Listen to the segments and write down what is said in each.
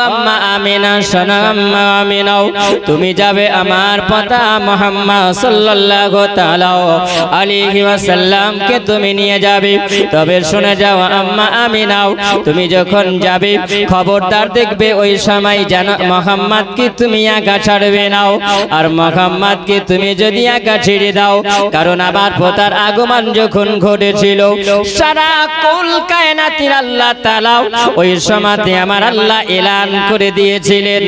আম্মা আমিনা শোনো আম্মা আমিনাও তুমি যাবে আমার পিতা মুহাম্মদ সাল্লাল্লাহু তাআলা আলাইহি ওয়াসাল্লাম কে তুমি নিয়ে যাবে তবে শুনে যাও আম্মা আমিনাও তুমি যখন যাবে খবরদার দেখবে ওই সময় যেন মুহাম্মদ কে তুমি একা ছাড়বে নাও আর মুহাম্মদ কে তুমি যদি একা ছেড়ে দাও কারণ আমার পিতার আগমন যখন ঘটেছিল সারা কুল কায়নাতের আল্লাহ তাআলা ওই সময়তে আমার আল্লাহ এলান করে দিয়েছিলেন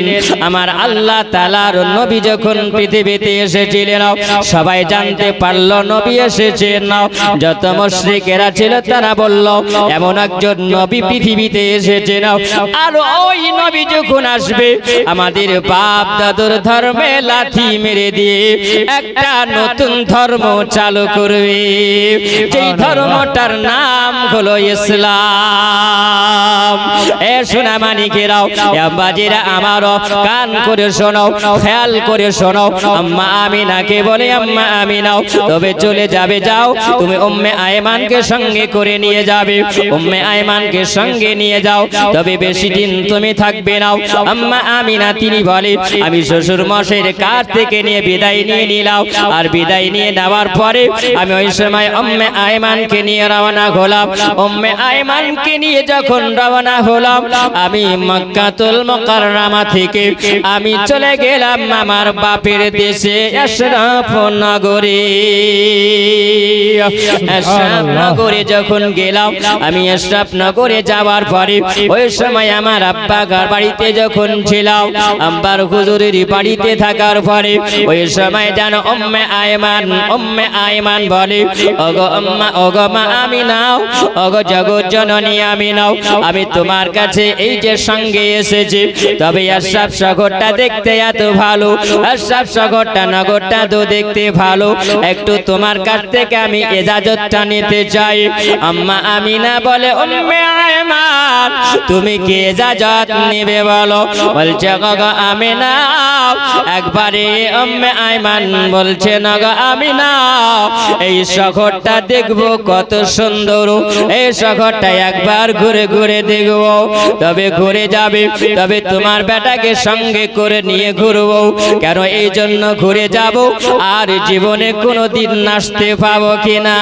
আমার আল্লাহ তাআলার নবী যখন পৃথিবীতে এসেছিলেন সবাই জানতে পারলো নবী এসেছেন যত মুশরিকেরা ছিল তারা বলল এমন একজন নবী পৃথিবীতে এসেছেন আর ওই নবী যখন আসবে আমাদের বাপ দাদুর ধর্মে লাথি মেরে দিয়ে একটা নতুন ধর্ম চালু করবে যেই ধর্মটার নাম হলো ইসলাম এ সোনা মানিকেরাও বাজিরা আমারও কান করে শোনো খেয়াল করে শোনো আম্মা আমিনাকে বলে আম্মা আমিনাও তবে চলে যাবে যাও তুমি উম্মে আয়মানকে সঙ্গে করে নিয়ে যাবে উম্মে আয়মানকে সঙ্গে নিয়ে যাও তবে বেশি দিন তুমি থাকবে না আম্মা আমিনা তিনি বলে আমি শ্বশুর মশাইয়ের কাছ থেকে নিয়ে বিদায় নিয়ে নিলাম আর বিদায় নিয়ে নেওয়ার পরে আমি ওই সময় উম্মে আয়মানকে নিয়ে রওনা হলাম উম্মে আয়মানকে নিয়ে যখন রওনা হলাম আমি মক্কাতুল মুকাররমা থেকে আমি চলে গেলাম আমার বাপের দেশে আশরাফ নগরে আশরাফ নগরে যখন গেলাম আমি আশরাফ নগরে যাওয়ার পরে ওই সময় আমার আব্বা বাড়িতে যখন ছিলাম আব্বার হুজুরের বাড়িতে থাকার পরে ওই সময় জানো উম্মে আয়মান বলে ওগো আম্মা ওগো মা আমিনাও ওগো জগৎ জননী আমিনাও আমি তোমার কাছে এই যে সঙ্গে এসেছি তবে আশরাফ শহরটা দেখতে এত ভালো আশরাফ শহরটা নগরটা তো দেখতে ভালো একটু তোমার কাছ থেকে আমি ইজাজতটা নিতে চাই আম্মা আমিনা বলে উম্মে আয়মান তুমি কি ইজাজত নেবে বলো বলছে গো আমিনা একবারে উম্মে আয়মান বলছে না গো আমিনা এই শহরটা দেখবো কত সুন্দর এই শহরটা একবার ঘুরে ঘুরে দেখবো তবে ঘুরে যাবে তবে তোমার বেটাকে সঙ্গে করে নিয়ে ঘুরবো কেন এই জন্য ঘুরে যাব আর জীবনে কোনোদিন নাচতে পাবো কিনা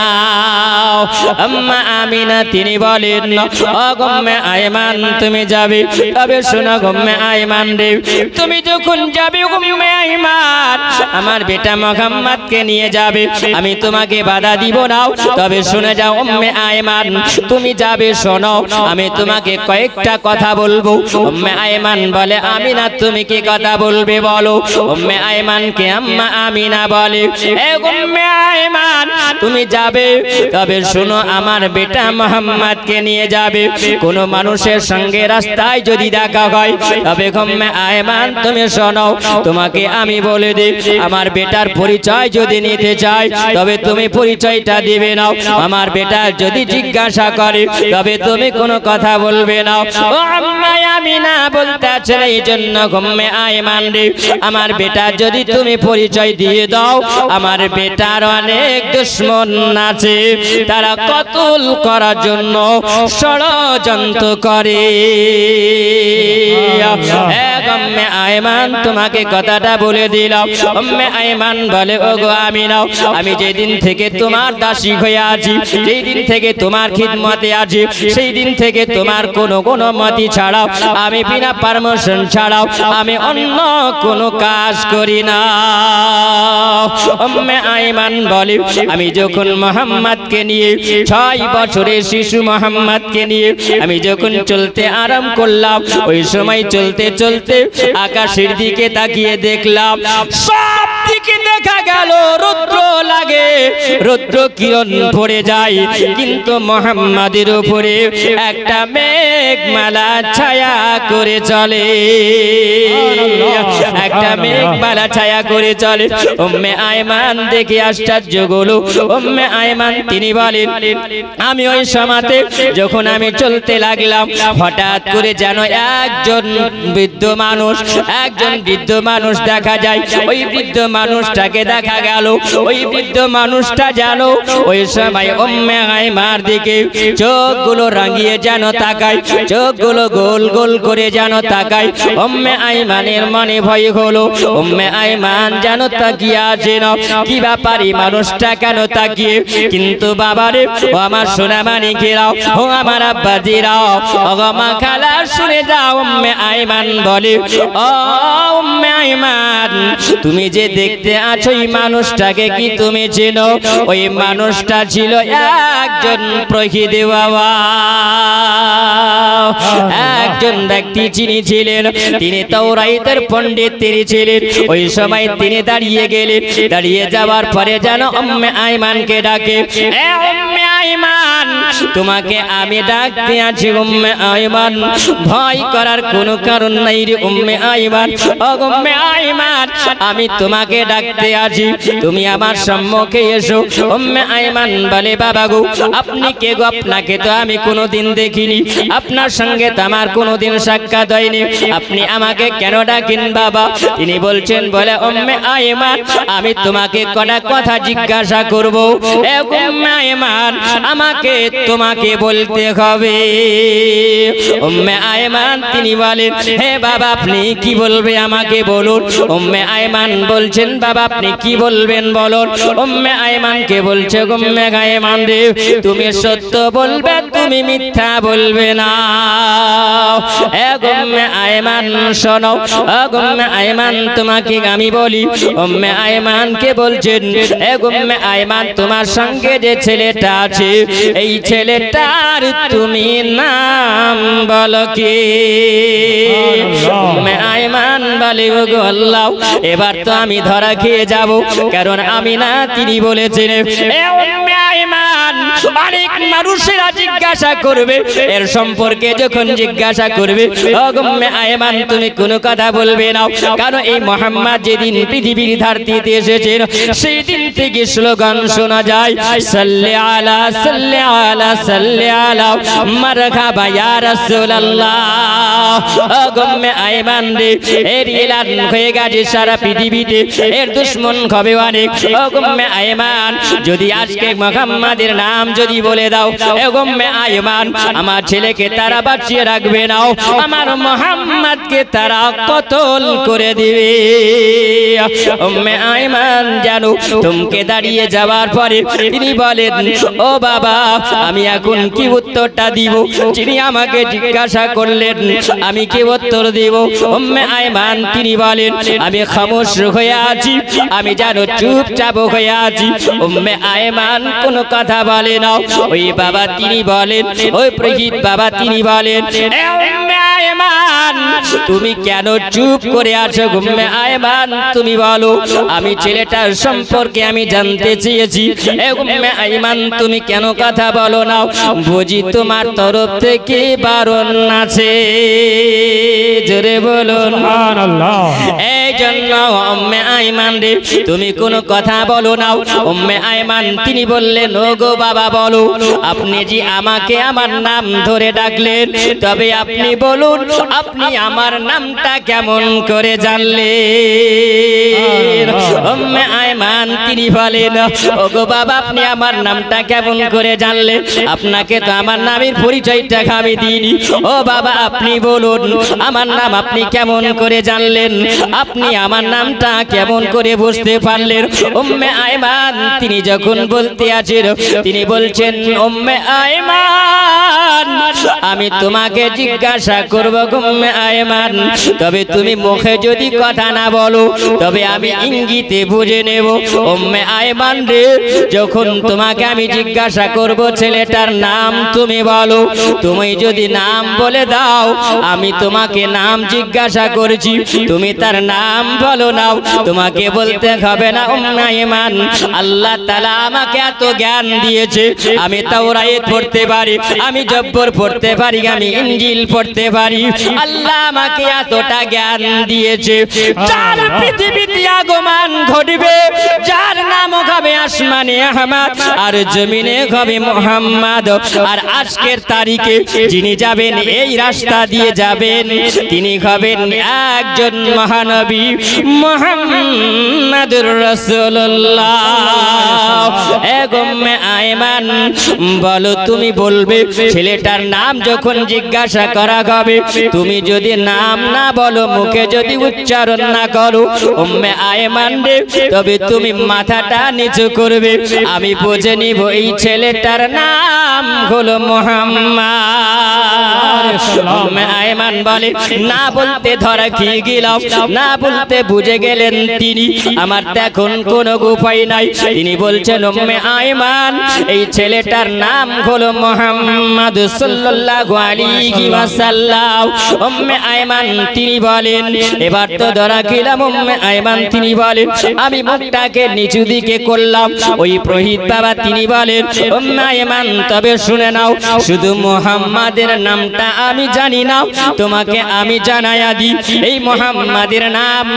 আম্মা আমিনা তিনি বলেন ও উম্মে আয়মান তুমি যাবে তবে শোনো উম্মে আয়মান রে তুমি যখন যাবে উম্মে আয়মান আমার বেটা মুহাম্মদকে নিয়ে যাবে আমি তোমাকে বাধা দিব না তবে শুনে যাও উম্মে আয়মান তুমি যাবে শোনো আমি তোমাকে কয়েকটা কথা বলবো উম্মে আয়মান বলে আমিনা তুমি কি কথা বলবে বলো উম্মে আয়মানকে আম্মা আমিনা বলে এ উম্মে আয়মান তুমি যাবে তবে শোনো আমার বেটা মুহাম্মদকে নিয়ে যাবে কোন মানুষের সঙ্গে রাস্তায় যদি দেখা হয় তবে উম্মে আয়মান তুমি শোনো তোমাকে আমি বলে দিই আমার বেটার পরিচয় যদি নিতে চাই তবে তুমি পরিচয়টা দিবে না আমার বেটা যদি জিজ্ঞাসা করে তবে তুমি কোনো কথা বলবে না ও আম্মা আমিনা বলতেছে এই জন্য উম্মে আয়মান রে আমার বেটা যদি তুমি পরিচয় দিয়ে দাও আমার বেটার অনেক দুশমন আছে তারা কতল করার জন্য ষড়যন্ত্র করে উম্মে আয়মান তোমাকে কথাটা বলে দিলাম উম্মে আয়মান বলে ওগো আমিনা আমি যেদিন থেকে তোমার দাসী হয়ে আছি যেই দিন থেকে তোমার খিদমতে আছি সেই দিন থেকে তোমার কোনো অনুমতি ছাড়াও আমি বিনা পারমিশন ছাড়াও আমি অন্য কোনো কাজ করি না উম্মে আয়মান বলে আমি যখন মুহাম্মদকে নিয়ে 6 বছরের শিশু মুহাম্মদকে নিয়ে আমি যখন চলতে আরম্ভ করলাম ওই সময় চলতে চলতে আকাশের দিকে তাকিয়ে দেখলাম সব দিকে দেখা গেল রৌদ্র লাগে রৌদ্র কিরণ পড়ে যায় কিন্তু মুহাম্মাদের উপরে একটা মেঘমালা ছায়া করে চলে একটা মেঘমালা ছায়া করে চলে উম্মে আয়মান দেখে আশ্চর্য হলো উম্মে আয়মান তিনি বলেন আমি ওই সময়তে যখন আমি চলতে লাগলাম হঠাৎ করে যেন একজন বৃদ্ধ মানুষ, একজন বৃদ্ধ মানুষ দেখা যায়। ওই বৃদ্ধ মানুষটাকে দেখা গেল, ওই বৃদ্ধ মানুষটা জানো ওই সময় উম্মে আইমার দিকে চোখগুলো রাঙিয়ে যেন তাকায়, চোখগুলো গোল গোল করে যেন তাকায়। উম্মে আইমানের মনে ভয় হলো, উম্মে আইমান যেন তাকিয়ে আছে না, কি ব্যাপারে মানুষটা কেন তাকিয়ে? কিন্তু বাবারে ও আমার সোনা মানিকেরাও, ও আমার আব্বাজিরাও, ও মা খালা শুনে যাও। উম্মে আইমান বলে, ও উম্মে আইমান, তুমি যে দেখতে আছো এই মানুষটাকে কি তুমি চেনো? ওই মানুষটা ছিল একজন প্রহিদে বাবা, একজন ব্যক্তি যিনি ছিলেন তিনি তাওরাতের পণ্ডিত তিনি ছিলেন। ওই সময় তিনি দাঁড়িয়ে গেলেন, দাঁড়িয়ে যাওয়ার পরে যেন উম্মে আইমানকে ডাকে, এ উম্মে আইমান, তোমাকে আমি ডাকতে আছি। উম্মে আইমান, ভয় করার কোনো কারণ নাই রে উম্মে আইমান। ও উম্মে আইমান, আমি তোমাকে ডাকতে আছি, তুমি আমার সম্মুখে এসো। উম্মে আইমান বলে, বাবা গো, আপনি কে গো? আপনাকে তো আমি কোনোদিন দেখিনি, আপনার সঙ্গে তো আমার কোনোদিন সাক্ষাৎ হয়নি, আপনি আমাকে কেন ডাকেন বাবা? তিনি বলছেন, বলে উম্মে আইমান, আমি তোমাকে কটা কথা জিজ্ঞাসা করব। এ উম্মে আইমান, আমাকে তোমাকে বলতে হবে। উম্মে আইমান তিনি বলেন, হে বাবা, আপনি কি বলবে আমাকে বলুন। উম্মে আইমান বলছেন, বাবা আপনি কি বলবেন বলুন। উম্মে আইমানকে বলছে, উম্মে আইমান রে, তুমি সত্য বলবে, তুমি মিথ্যা বলবে না। এ উম্মে আইমান শোনো, উম্মে আইমান তোমাকে আমি বলি। উম্মে আইমানকে বলছেন, এ উম্মে আইমান, তোমার সঙ্গে যে ছেলেটা আছে এই ছেলেটার তুমি নাম বলো কি? উম্মে আইমান বলে, ওগো আল্লাহ, এবার তো আমি ধরা খেয়ে যাব, কারণ আমি না তিনি বলেছেন। এ উম্মে আইমান, অনেক মানুষেরা জিজ্ঞাসা করবে, এর সম্পর্কে যখন জিজ্ঞাসা করবে, ও উম্মে আইমান তুমি কোনো কথা বলবে না, কারণ এই মুহাম্মদ যেদিন পৃথিবীর ধরতিতে এসেছেন সেই দিন থেকে স্লোগান শোনা যায়, সাল্লি আলা সাল্লি আলা সাল্লি আলা মারহাবা ইয়া রাসূলুল্লাহ। ও উম্মে আইমান রে, এর এলান হয়ে গেছে সারা পৃথিবীতে, এর দুশমন হবে অনেক। ও উম্মে আইমান, যদি আজকে মুহাম্মাদের নাম যদি বলে দাও, এ উম্মে আইমান, আমার ছেলেকে তারা বাঁচিয়ে রাখবে না, আমার মুহাম্মদকে তারা কতল করে দিবে। উম্মে আইমান জানো তোমকে দাঁড়িয়ে যাওয়ার পরে তিনি বলেন, ও বাবা, আমি এখন কি উত্তরটা দিব? যিনি আমাকে জিজ্ঞাসা করলেন আমি কি উত্তর দিব? উম্মে আইমান তিনি বলেন, আমি খামোশ হয়ে আছি, আমি জানো চুপচাপ হয়ে আছি। উম্মে আইমান কোনো কথা বলে না। ওই বাবা তিনি বলেন, ওই প্রহিত বাবা তিনি বলেন, এ উম্মে আইমান, তুমি কেন চুপ করে আছো? উম্মে আইমান তুমি বলো, আমি ছেলেটার সম্পর্কে আমি জানতে চেয়েছি। এ উম্মে আইমান তুমি কেন কথা বলো না? বুঝি তোমার তরফ থেকে বারণ আছে? জোরে বলুন সুবহানাল্লাহ। এই জন্য উম্মে আইমান রে, তুমি কোনো কথা বলো না। উম্মে আইমান তিনি বললেন, ও গো বাবা বলো, আপনি যে আমাকে আমার নাম ধরে ডাকলেন, তবে আপনি বলুন আপনি আমার নামটা কেমন করে জানলেন? উম্মে আইমান তিনি বলেন, ও গো বাবা, আপনি আমার নামটা কেমন করে জানলেন? আপনাকে তো আমার নামের পরিচয়টা আমি দিইনি। ও বাবা আপনি বলুন আমার নাম আপনি কেমন করে জানলেন? আপনি আমার নামটা কেমন করে বুঝতে পারলেন? উম্মে আইমান তিনি যখন বলতে আছেন, তিনি বলছেন, উম্মে আইমান, আমি তোমাকে জিজ্ঞাসা করব উম্মে আইমান, তবে তুমি মুখে যদি কথা না বলো তবে আমি ইঙ্গিতে বুঝে নেব। উম্মে আইমান রে, যখন তোমাকে আমি জিজ্ঞাসা করব ছেলেটার নাম তুমি বলো, তুমি যদি নাম বলে দাও, আমি তোমাকে নাম জিজ্ঞাসা করছি, তুমি তার নাম বলো না, তোমাকে বলতে হবে না। উম্মে আইমান, আল্লাহ তাআলা আমাকে এত জ্ঞান দিয়েছে, আমি তাওরাত পড়তে পারি, আমি জব্বর পড়তে পারি, আমি ইনজিল পড়তে পারি, আল্লাহ আমাকে এতটা জ্ঞান দিয়েছে। যার পৃথিবীতে আগমন ঘটবে যার নাম হবে আসমানে আহমদ আর জমিনে হবে মুহাম্মদ। আর আজকের তারিখে যিনি যাবেন এই রাস্তা দিয়ে যাবেন তিনি হবেন একজন মহানবী মুহাম্মাদুর রাসূলুল্লাহ। এগম্মে আয়মান বলো তুমি বলবে ছেলেটার নাম যখন জিজ্ঞাসা করা হবে তুমি যদি নাম না বলো মুখে যদি উচ্চারণ না করো উম্মে আয়মান রে তবে তুমি মাথাটা নিচু করবে আমি বুঝে নিব এই ছেলেটার নাম হলো মুহাম্মদ। উম্মে আয়মান বলে না বলতে ধরা খেয়ে গেলাম না বলতে বুঝে গেলেন তিনি আমার এখন কোনো উপায় নাই। তিনি বলছেন উম্মে আয়মান এই ছেলেটার নাম হলো মুহাম্মদ সাল্লাল্লাহু আলাইহি ওয়াসাল্লাম। উম্মে আয়মান তিনি বলেন এবার তো ধরা খেলাম। উম্মে আয়মান তিনি বলেন আমি মুখটাকে নিচু দিকে করলাম। ওই পুরোহিত বাবা তিনি বলেন উম্মে আয়মান তবে শুনে নাও শুধু মুহাম্মাদের নামটা আমি জানি না তোমাকে আমি জানায়া দিই এই মুহাম্মাদের নাম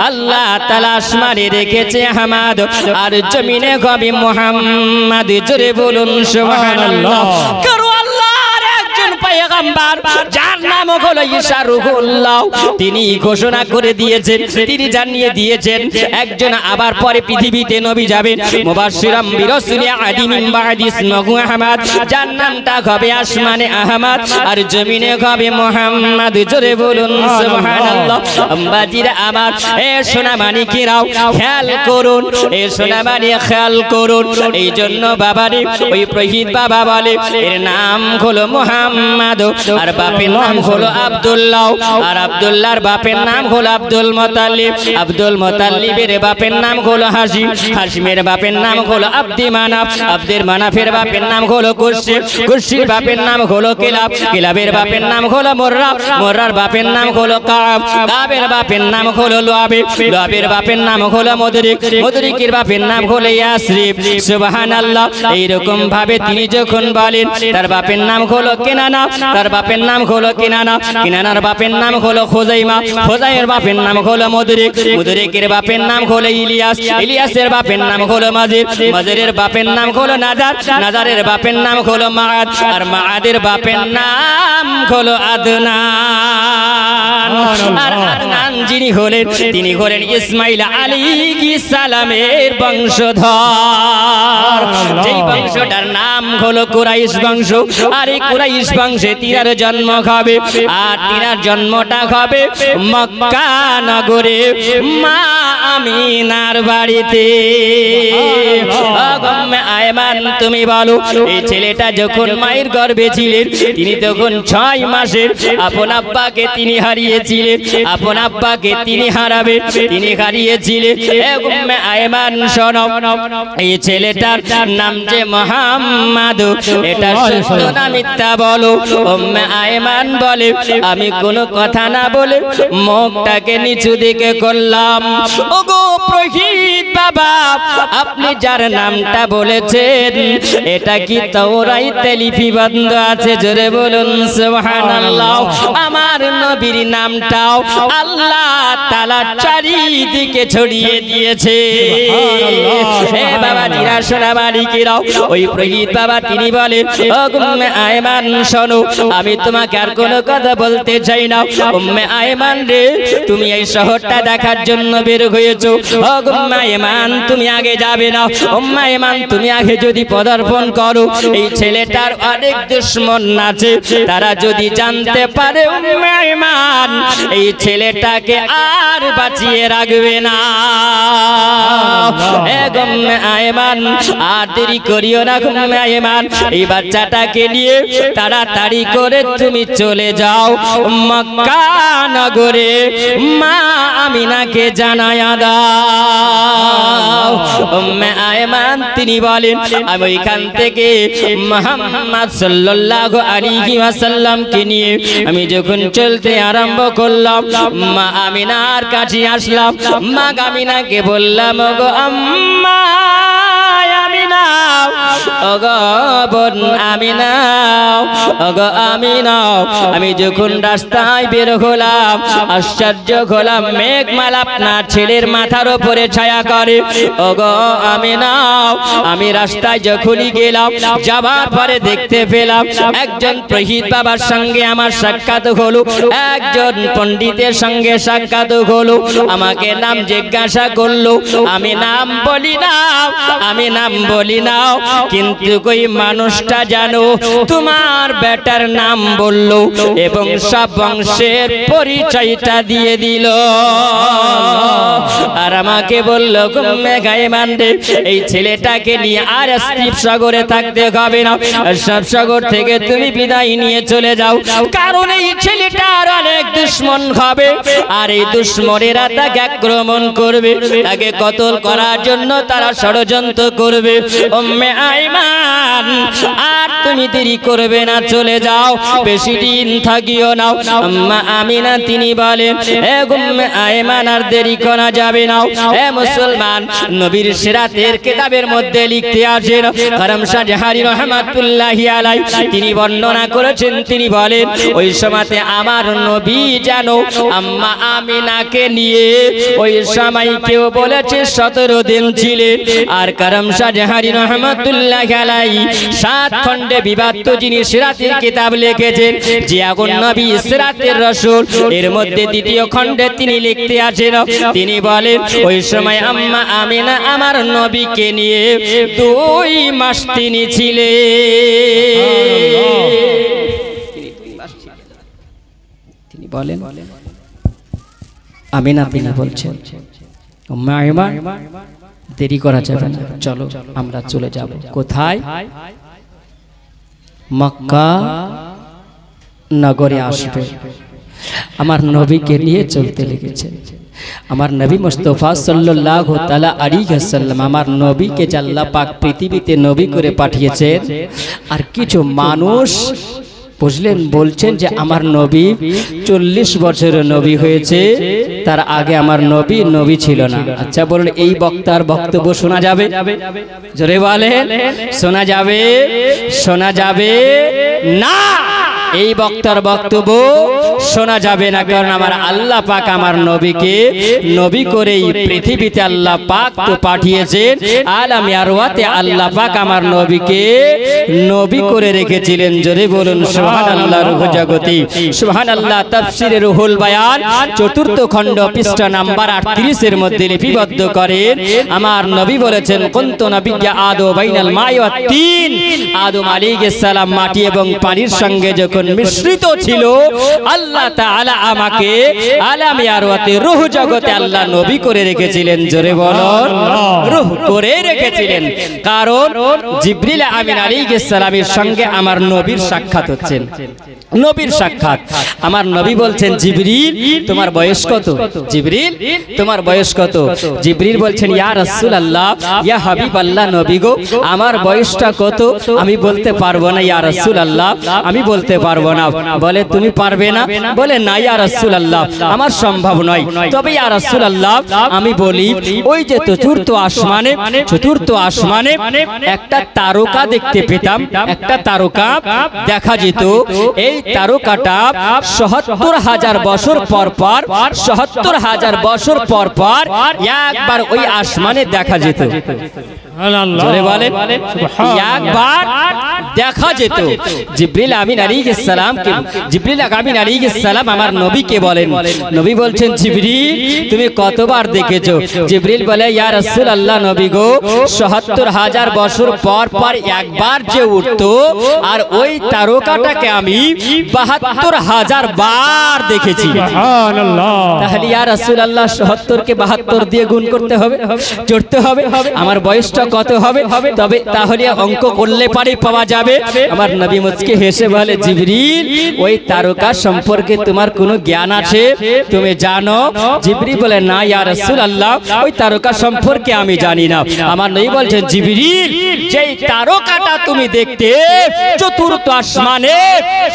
আল্লাহ তাআলা আসমানে রেখেছে আহমদ আর জমিনে হবে মুহাম্মদ। জোরে বলুন সুবহানাল্লাহ। কারণ আল্লাহর একজন পয়গম্বর যার নাম হলো ঈসা রূহুল্লাহ তিনি ঘোষণা করে দিয়েছেন তিনি জানিয়ে দিয়েছেন একজন আবার পরে পৃথিবীতে নবী যাবেন মুবাশশিরাম বিরাসূলি আদি মিন বাদি ইসমহু আহমদ যার নামটা হবে আসমানে আহমদ আর জমিনে হবে মুহাম্মদ। জোরে বলুন সুবহানাল্লাহ। আম্বাজিরা আমার এ সোনা মানিকেরাও খেয়াল করুন এ সোনা মানি খেয়াল করুন এই জন্য বাবারে ওই পুরোহিত বাবা বলে এর নাম হলো মুহাম্মদ আর বাপের নাম হলো আব্দুল্লাহ আর আব্দুল্লাহর বাপের নাম হলো আব্দুল মুতাল্লিব আব্দুল মুতাল্লিবের বাপের নাম হলো হাশিম হাশিমের বাপের নাম হলো আব্দি মানাফ আব্দের মানাফের বাপের নাম হলো কুরশি কুরশির বাপের নাম হলো কিলাব কিলাবের বাপের নাম হলো মুররা মুররার বাপের নাম হলো কাব কাবের বাপের নাম হলো লুআবে লুআবের বাপের নাম হলো মুদরিক মুদরিকের বাপের নাম হলো ইয়াসরিব। সুবহানাল্লাহ। এইরকম ভাবে তিনি যখন বলেন তার বাপের নাম হলো কেনানা তার বাপের নাম হলো কেনানা কেনানার বাপের নাম হলো খুজাইমা খুজাইয়ের বাপের নাম হলো মুদরিক মুদরিকের বাপের নাম হলো ইলিয়াস ইলিয়াসের বাপের নাম হলো মাজির মাজিরের বাপের নাম হলো নাজার নাজারের বাপের নাম হলো মাআদ আর মাআদের বাপের নাম হলো আদনান আর আদনান যিনি হলেন তিনি হলেন ইসমাইল আলাইহিস সালামের বংশধর যেই বংশটার নাম হলো কুরাইশ বংশ আর এই কুরাইশ বংশে তিনার জন্ম হবে আর তিনার জন্মটা হবে মক্কা নগরে মা আমিনার বাড়িতে। উম্মে আয়মান তুমি বলো এই ছেলেটা যখন মায়ের গর্ভে ছিলেন তিনি তখন 6 মাসের আপন আব্বাকে তিনি হারিয়েছিলেন আপন আব্বাকে তিনি হারাবেন তিনি হারিয়েছিলেন। উম্মে আয়মান শোনো এই ছেলেটার নাম যে মুহাম্মদ এটা সত্য না মিথ্যা বলো। উম্মে আয়মান বলে আমি কোনো কথা না বলে মুখটাকে নিচু দিকে করলাম। ওগো পুরোহিত বাবা আপনি যার নামটা বলেছেন এটা কি তাওরাতে লিপিবদ্ধ আছে? জোরে বলুন সুবহানাল্লাহ। আমার নবীর নামটাও আল্লাহ তাআলা চারিদিকে ছড়িয়ে দিয়েছে। হে বাবা জিরা সোনা মালিকেরাও ওই পুরোহিত বাবা তিনি বলেন ও উম্মে আয়মান শোনো আমি তোমাকে আর কোনো কথা বলতে চাই না। উম্মে আয়মান রে তুমি এই শহরটা দেখার জন্য বের হয়েছো। ও উম্মে আয়মান তুমি আগে যাবে না। উম্মে আয়মান তুমি আগে যদি পদার্পণ করো এই ছেলেটার অনেক দুশমন আছে তারা যদি জানতে পারে উম্মে আয়মান এই ছেলেটাকে আর বাঁচিয়ে রাখবে না। হে উম্মে আয়মান আর দেরি করিও না। উম্মে আয়মান এই বাচ্চাটাকে নিয়ে তাড়াতাড়ি করে তুমি চলে যাও মক্কা নগরে মা আমিনাকে জানায়া দাও। উম্মে আয়মান তিনি বলেন আমি ওইখান থেকে মুহাম্মদ সাল্লাল্লাহু আলাইহি ওয়াসাল্লামকে নিয়ে আমি যখন চলতে আরম্ভ করলাম মা আমিনার কাছে আসলাম। মা আমিনাকে বললাম গো আম্মা আমিনা, ওগো বোন আমিনা, ওগো আমিনা, আমি যখন রাস্তায় বের হলাম আশ্চর্য হলাম মেঘমালা আপনার ছেলের মাথার উপরে ছায়া করে। ওগো আমিনা, আমি রাস্তায় যখনই গেলাম যাবার পরে দেখতে পেলাম একজন প্রহিত বাবার সঙ্গে আমার সাক্ষাৎ হলো, একজন পণ্ডিতের সঙ্গে সাক্ষাৎ হলো। আমাকে নাম জিজ্ঞাসা করলো, আমি নাম বলি না, আমি নাম বলি না, কিন্তু কই মানুষটা জানো তোমার বেটার নাম বললো এবং সব বংশের পরিচয়টা দিয়ে দিল। আর আমাকে বললো গুম্মে গায়মান রে, এই ছেলেটাকে নিয়ে আর স্টিপ সাগরে থাকতে হবে না, সব সাগর থেকে তুমি বিদায় নিয়ে চলে যাও, কারণ এই ছেলেটার অনেক দুশ্মন হবে আর এই দুশ্মনেরা তাকে আক্রমণ করবে, তাকে কতল করার জন্য তারা ষড়যন্ত্র করবে। উম্মে আইমান আর তুমি দেরি করবে না, চলে যাও, বেশি দিন থাকিও না। আম্মা আমিনা তিনি বলেন, হে উম্মে আইমান আর দেরি করা যাবে না। হে মুসলমান, নবীর সিরাতের কিতাবের মধ্যে লিখতে আছেন কারাম শাহ জাহারি রহমাতুল্লাহি আলাইহি তিনি বর্ণনা করেছেন, তিনি বলেন ওই সময়তে আমার নবী জানো আম্মা আমিনাকে নিয়ে ওই সময় কেউ বলেছে 17 দিন ছিলেন। আর কারাম শাহ জাহারি রহমাতুল্লাহি আলাইহি 7 খণ্ডে বিভক্ত যিনি সিরাতের কিতাব লিখেছেন যে আগুন নবী সিরাতের রাসূল, এর মধ্যে দ্বিতীয় খণ্ডে তিনি লিখতে আছেন, তিনি বলেন ওই সময় আম্মা আমিনা আমার নবীকে নিয়ে 2 মাস তিনি ছিলেন। তিনি বলেন আমিনা তিনি বলছেন উম্মে আইমান দেরি করা যাবে না, চলো আমরা চলে যাব। কোথায়? মক্কা নগরে আসবে। আমার নবীকে নিয়ে চলতে লেগেছে। আমার নবী মুস্তাফা সাল্লাল্লাহু তাআলা আলাইহি ওয়াসাল্লাম, আমার নবীকে আল্লাহ পাক পৃথিবীতে নবী করে পাঠিয়েছেন। আর কিছু মানুষ বুঝলেন, বলছেন যে আমার নবী 40 বছরের নবী হয়েছে, তার আগে আমার নবী ছিল না। আচ্ছা বলুন, এই বক্তার বক্তব্য শোনা যাবে? জোরে বলেন, শোনা যাবে? শোনা যাবে না। এই বক্তার বক্তব্য শোনা যাবে না, কারণ আমার আল্লাহ পাক আমার নবীকে নবী করেই পৃথিবীতে আল্লাহ পাক তো পাঠিয়েছেন। আলামে আরওয়াতে আল্লাহ পাক আমার নবীকে নবী করে রেখেছিলেন। জোরে বলুন সুবহানাল্লাহ। রূহ জগতি সুবহানাল্লাহ। তাফসীরে রুহুল বায়ান 4th খণ্ড পৃষ্ঠা নাম্বার 38 এর মধ্যে লিপিবদ্ধ করেন আমার নবী বলেছেন, কুনতু নাবিয়্যা আদম বাইনাল মাই ওয়াত তিন। আদম আলাইহিস সালাম মাটি এবং পানির সঙ্গে যখন মিশ্রিত ছিল, আল্লাহ তাআলা আমাকে আলামে আরওয়াতে রূহ জগতে আল্লাহ নবী করে রেখেছিলেন। জোরে বলুন, রূহ করে রেখেছিলেন, কারণ জিবরিল আমিন আলাইহিস সালামের সঙ্গে আমার নবীর সাক্ষাৎ হচ্ছেন। নবীর সাক্ষাৎ। আমার নবী বলছেন, জিবরিল তোমার বয়স কত? জিবরিল তোমার বয়স কত? জিবরিল বলছেন, ইয়া রাসূলুল্লাহ, ইয়া হাবিবাল্লাহ, নবী গো আমার বয়সটা কত? আমি বলতে পারবো না ইয়া রাসূলুল্লাহ, আমি বলতে পারবো না। বলে তুমি পারবে না? বলে না ইয়া রাসূলুল্লাহ, আমার সম্ভব নয়। তবে ইয়া রাসূলুল্লাহ আমি বলি, ওই যে চতুর্থ আসমানে একটা তারকা দেখতে পেতাম, একটা তারকা দেখা যেত। এই তারকাটা ৭৭,০০০ বছর পর পর ৭৭,০০০ বছর পর পর একবার ওই আসমানে দেখা যেত। জোরে বলেন, একবার দেখা যেত। জিবরিল আমিন আলাইহিস সালামকে, জিবরিল আমিন আলাইহিস সালাম আমার নবীকে বলেন, নবী বলছেন, জিবরিল তুমি কতবার দেখেছো? জিবরিল বলে, ইয়া রাসূলুল্লাহ, নবী গো ৭৭,০০০ বছর পর পর একবার যে উঠতো, আর ওই তারকাটাকে আমি ৭২,০০০ বার দেখেছি। সুবহানাল্লাহ। তাহলে ইয়া রাসূলুল্লাহ ৭০ কে ৭২ দিয়ে গুণ করতে হবে, জোড়তে হবে। আমার বয়সটা কত হবে? তবে তাহলে অঙ্ক করলে পারে পাওয়া যাবে। আমার নবী মুচকি হেসে বলে, জিবরিল ওই তারকা সম্পর্কে তোমার কোনো জ্ঞান আছে? তুমি জানো? জিবরিল বলে, না ইয়া রাসূলুল্লাহ, ওই তারকা সম্পর্কে আমি জানি না। আমার নবী বলছেন, জিবরিল যেই তারকাটা তুমি দেখতে চতুর্থ আসমানে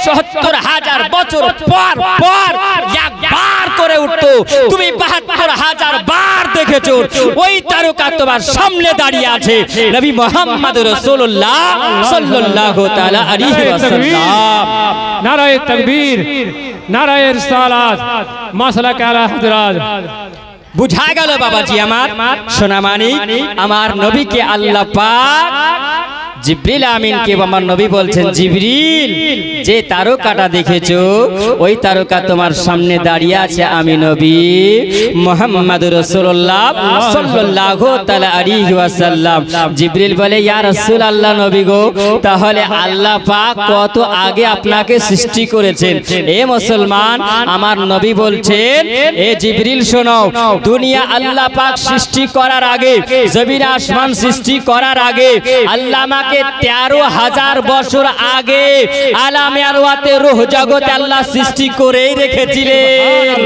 ৭০,০০০ বছর পর পর একবার করে উঠতো, তুমি ৭২,০০০ বার দেখেছো, ওই তারকা তোমার সামনে দাঁড়িয়ে আছে, নবী মুহাম্মদ রাসূলুল্লাহ সাল্লাল্লাহু তাআলা আলাইহি ওয়াসাল্লাম। নারায়ে তাকবীর, নারায়ে রিসালাত, মাসলাক আলা হযরত। বুঝা গেল বাবাজি আমার সোনামানিক, আমার নবীকে আল্লাহ পাক জিবরিল আমিনকে আমার নবী বলছেন, জিবরিল যে তারকাটা দেখেছো ওই তারকা তোমার সামনে দাঁড়িয়ে আছে, আমি নবী মুহাম্মদ রাসূলুল্লাহ সাল্লাল্লাহু তাআলা আলাইহি ওয়াসাল্লাম। জিবরিল বলে, ইয়া রাসূলুল্লাহ নবী গো, তাহলে আল্লাহ পাক কত আগে আপনাকে সৃষ্টি করেছেন। এ মুসলমান, আমার নবী বলছেন, এ জিবরিল শোনো, দুনিয়া আল্লাহ পাক সৃষ্টি করার আগে, জমিন আসমান সৃষ্টি করার আগে আল্লাহ 13,000 বছর আগে আলামে আরওয়াতে রূহ জগতে আল্লাহ সৃষ্টি করেই রেখেছিলেন।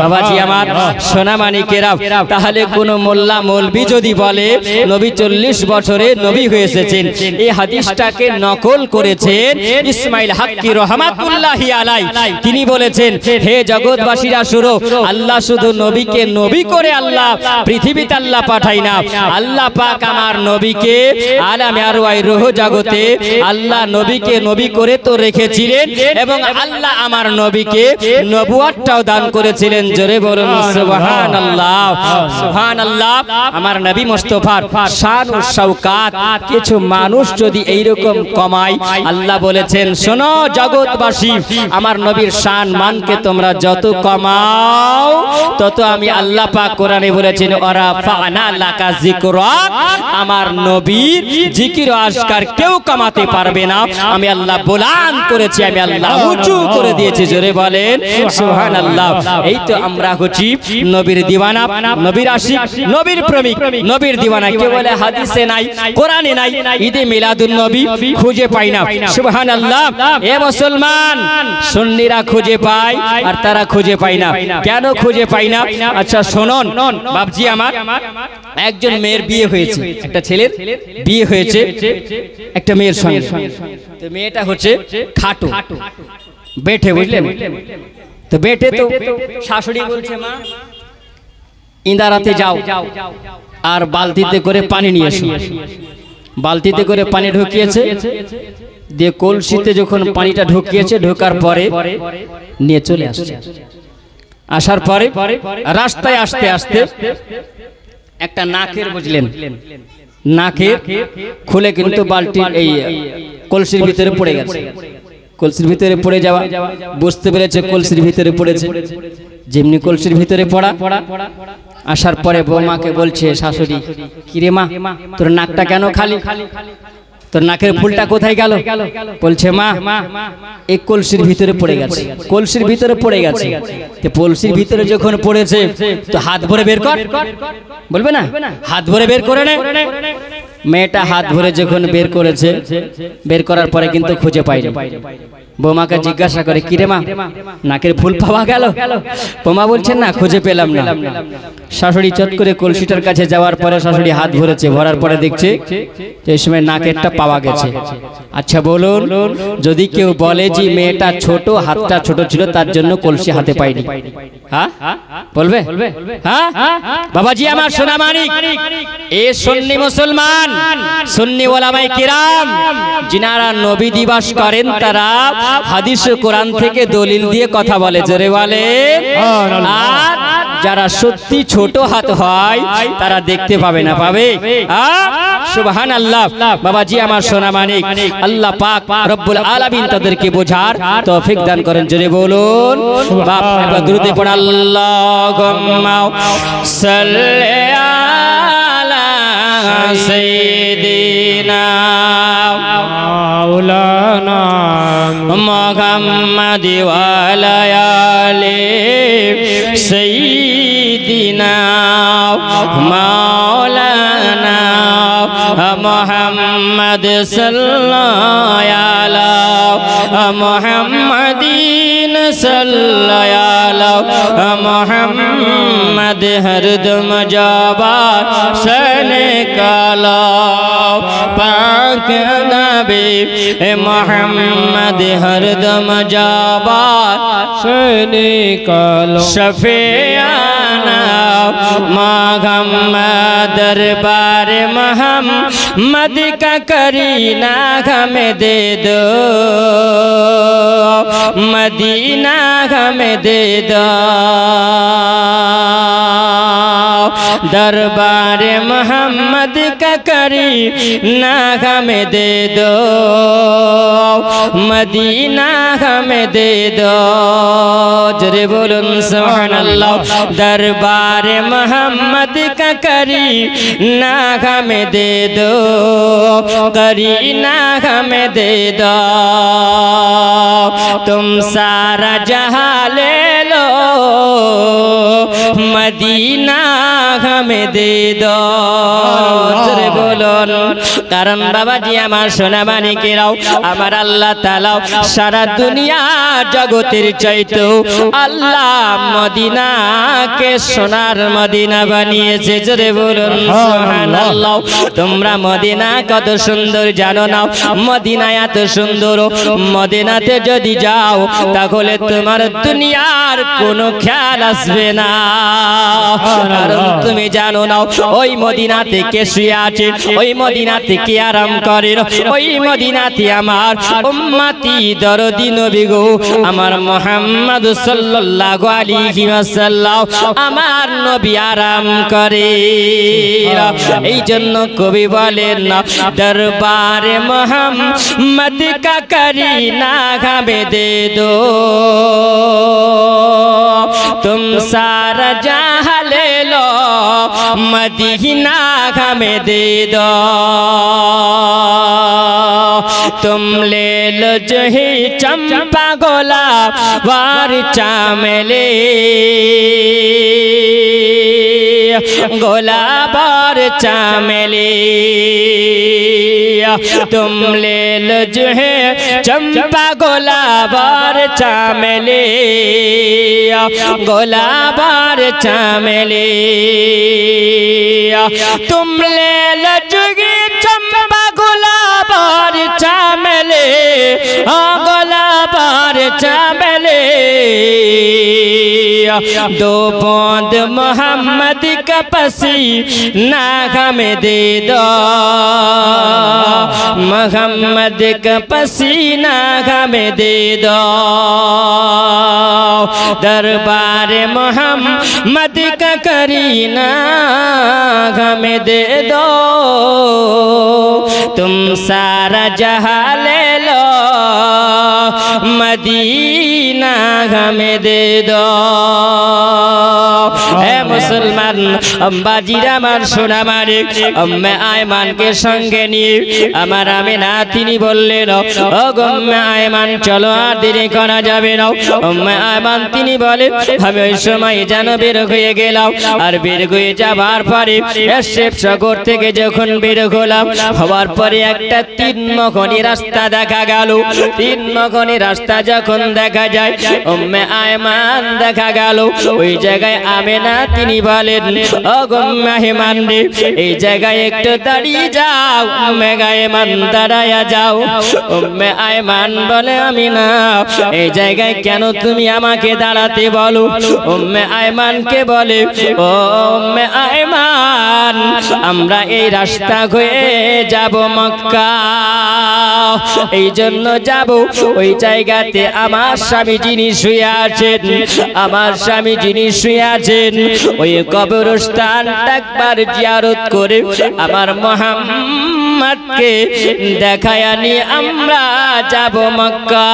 বাবাজি আমার সোনামানিকেরা, তাহলে কোন মোল্লা মৌলবি যদি বলে নবী 40 বছরে নবী হয়ে এসেছেন, এই হাদিসটাকে নকল করেছেন ইসমাইল হাক্কি রহমাতুল্লাহি আলাইহি। তিনি বলেছেন, হে জগৎবাসীরা শুনো, আল্লাহ শুধু নবীকে নবী করে আল্লাহ পৃথিবীতে আল্লাহ পাঠায় না, আল্লাহ পাক আমার নবীকে আলামে আরওয়ায় রূহ জগতে আল্লাহ নবীকে নবী করে তো রেখেছিলেন, এবং আল্লাহ আমার নবীকে নবুয়তটাও দান করেছিলেন। জোরে বলুন সুবহানাল্লাহ, সুবহানাল্লাহ। আমার নবী মুস্তাফার শান ও শওকাত কিছু মানুষ যদি এইরকম কমায়, আল্লাহ বলেছেন, শোনো জগৎবাসী, আমার নবীর শান মানকে তোমরা যত কমাও তত আমি আল্লাহ পাক কোরআনে বলেছেন, ওরা ফানা লাকা যিকরাক, আমার নবীর জিকির ও আজকার কেউ কমাতে পারবে না, আমি আল্লাহ বুলান্দ করেছি, আমি আল্লাহ উঁচু করে দিয়েছি। জোরে বলেন সুবহানাল্লাহ। এই তো আমরা হচ্ছি নবীর দিওয়ানা, নবীর আশিক, নবীর প্রেমিক, নবীর দিওয়ানা। কে বলে হাদিসে নাই, কোরআনে নাই, ঈদে মিলাদুন নবী খুঁজে পাই না। সুবহানাল্লাহ। এ মুসলমান, সুন্নিরা খুঁজে পায় আর তারা খুঁজে পায় না। কেন খুঁজে পায় না? আচ্ছা শুনুন বাপজি আমার, একজন মেয়ের বিয়ে হয়েছে, একটা ছেলের বিয়ে হয়েছে একটা মেয়ের সঙ্গে। তো মেয়েটা হচ্ছে খাটো, বেঠে, বুঝলেন? তো বেঠে তো শাশুড়ি বলছে, মা ইন্দারাতে যাও আর বালতিতে করে পানি নিয়ে এসো। বালতিতে করে পানি ঢুকিয়েছে, দিয়ে কলসিতে যখন পানিটা ঢুকিয়েছে, ঢোকার পরে নিয়ে চলে আসছে। আসার পরে রাস্তায় আসতে আসতে একটা নাকের, বুঝলেন, নাকের খুলে কিন্তু বালতির এই কলসির ভিতরে পড়ে গেছে। কলসির ভিতরে পড়ে যাওয়া বুঝতে পেরেছে কলসির ভিতরে পড়েছে। যেমনি কলসির ভিতরে পড়া, আসার পরে বৌমাকে বলছে শাশুড়ি, কিরে মা, তোর নাকটা কেন খালি? তোর নাকের ফুলটা কোথায় গেল? বলছে, মা এই কলসির ভিতরে পড়ে গেছে। কলসির ভিতরে পড়ে গেছে। তো কলসির ভিতরে যখন পড়েছে তো হাত ভরে বের কর, বলবে না? হাত ভরে বের করে নে। মেয়েটা হাত ভরে যখন বের করেছে, বের করার পরে কিন্তু খুঁজে পাইনি। বৌমাকে জিজ্ঞাসা করে, কিরে মা, নাকের ফুল পাওয়া গেল? বৌমা বলছেন, না, খুঁজে পেলাম না। শাশুড়ি চট করে কলসিটার কাছে যাওয়ার পরে শাশুড়ি হাত ভরেছে, ভরার পরে দেখছে যে এই সময় নাকেরটা পাওয়া গেছে। আচ্ছা বলুন, যদি কেউ বলে যে মেয়েটা ছোট, হাতটা ছোট ছিল, তার জন্য কলসি হাতে পাইনি, হ্যাঁ বলবে? হ্যাঁ বাবাজি আমার সোনামানিক, এ সুন্নি মুসলমান, সুন্নি ওলামায়ে কিরাম যিনারা নবী দিবস করেন, তারা হাদিস ও কোরআন থেকে দলিল দিয়ে কথা বলে। জোরে বলে। আর যারা সত্যি ছোট হাত হয় তারা দেখতে পাবে না, পাবে? সুবহানাল্লাহ। বাবাজি আমার সোনামানিক, আল্লাহ পাক রব্বুল আলামিন তাদেরকে বোঝার তৌফিক দান করেন। জোরে বলুন বাপ, একবার দুরূদে পড়ুন, আল্লাহুম্মা সাল্লি আলা সাইয়্যিদিনা মাওলানা মুহাম্মাদ ওয়া আলা আলি সাইয়্যিদিনা মাওলানা মুহাম্মাদ সাল্লাল্লাহু আলা মুহাম্মাদিন সাল্লাল্লাহু আলা मोहम्मद हरदम जाबार शने काला पाक नबी मोहम्मद हरदम जाबार शने काला शफियाना मोहम्मद दरबार मोहम्मद का करीना हमें दे दो मदीना हमें दे दो दरबार मोहम्मद का करीना हमें दे दो मदीना हमें दे दो जरे बोलूं सुभानअल्लाह दरबार मोहम्मद का करीना हमें दे दो करीना हमें दे दो तुम सारा जहां ले लो मदीना हमें दे दो जरे बोलুন কারণ বাবাজি আমার সোনা মানিকেরাও আমার আল্লাহ তাআলা সারা দুনিয়া জগতের চাইতেও আল্লাহ মদিনাকে সোনার মদিনা বানিয়েছে জোরে বলুন সুবহানাল্লাহ তোমরা মদিনা কত সুন্দর জানো না মদিনা এত সুন্দর মদিনাতে যদি যাও তাহলে তোমার দুনিয়ার কোনো খেয়াল আসবে না কারণ তুমি জানো না ওই মদিনাতে কে শুয়ে আছে ওই মদিনাতে কে আরাম করে ওই মদিনাতে আমার উম্মতি দরদি নবী গো আমার মুহাম্মদ সাল্লাল্লাহু আলাইহি ওয়াসাল্লাম আমার নবী আরাম করে এই জন্য কবি বলেন না দরবারে মুহাম্মদ কা করিনা हमें दे दो तुम सारा जहां ले लो मदीना हमें दे दो तुम ले लो जो ही चंपा गुलाब वार चामेली गुलाब और चामेली तुम ले लो जो है चंपा गुलाब और चामेली गुलाब और चामेली तुम ले लो जो चंपा गुलाब और चामेली गुलाब और चामेली दो बूंद मोहम्मद का पसीना हमें दे दो मोहम्मद का पसीना हमें दे दो दरबार मोहम्मद का करीना हमें दे दो तुम सारा जहां ले लो मदीना हमें दे दो ए मुसलमान अम्बाजीरा আমার সোনা মানিক আম্মা আয়মানকে সঙ্গে নিয়ে আমার আমিনা তিনি বললেন ও আম্মা আয়মান চলো আর দেরি করা যাবে না আম্মা আয়মান তিনি বলেন আমি ওই সময় যেন বের হয়ে গেলাম আর বের হয়ে যাবার পরে এসব সাগর থেকে যখন বের হলাম হওয়ার পরে একটা তিন মগনি রাস্তা দেখা গেল তিন মগনি রাস্তা যখন দেখা যায় আম্মা আয়মান দেখা গেল ওই জায়গায় আমিনা তিনি বলেন ও আম্মা আয়মান রে এই জায়গায় একটু দাঁড়িয়ে যাও উম্মে আয়মান দাঁড়ায়া যাও উম্মে আয়মান বলে আমিনা এই জায়গায় কেন তুমি আমাকে দাঁড়াতে বলো উম্মে আয়মানকে বলে ও উম্মে আয়মান আমরা এই রাস্তা হয়ে যাব মক্কা এই জন্য যাব ওই জায়গাতে আমার স্বামী যিনি শুয়ে আছেন আমার স্বামী যিনি শুয়ে আছেন ওই কবরস্থানটা একবার জিয়ারত করে আমার মুহাম্মদকে দেখায়া নিয়ে আমরা যাব মক্কা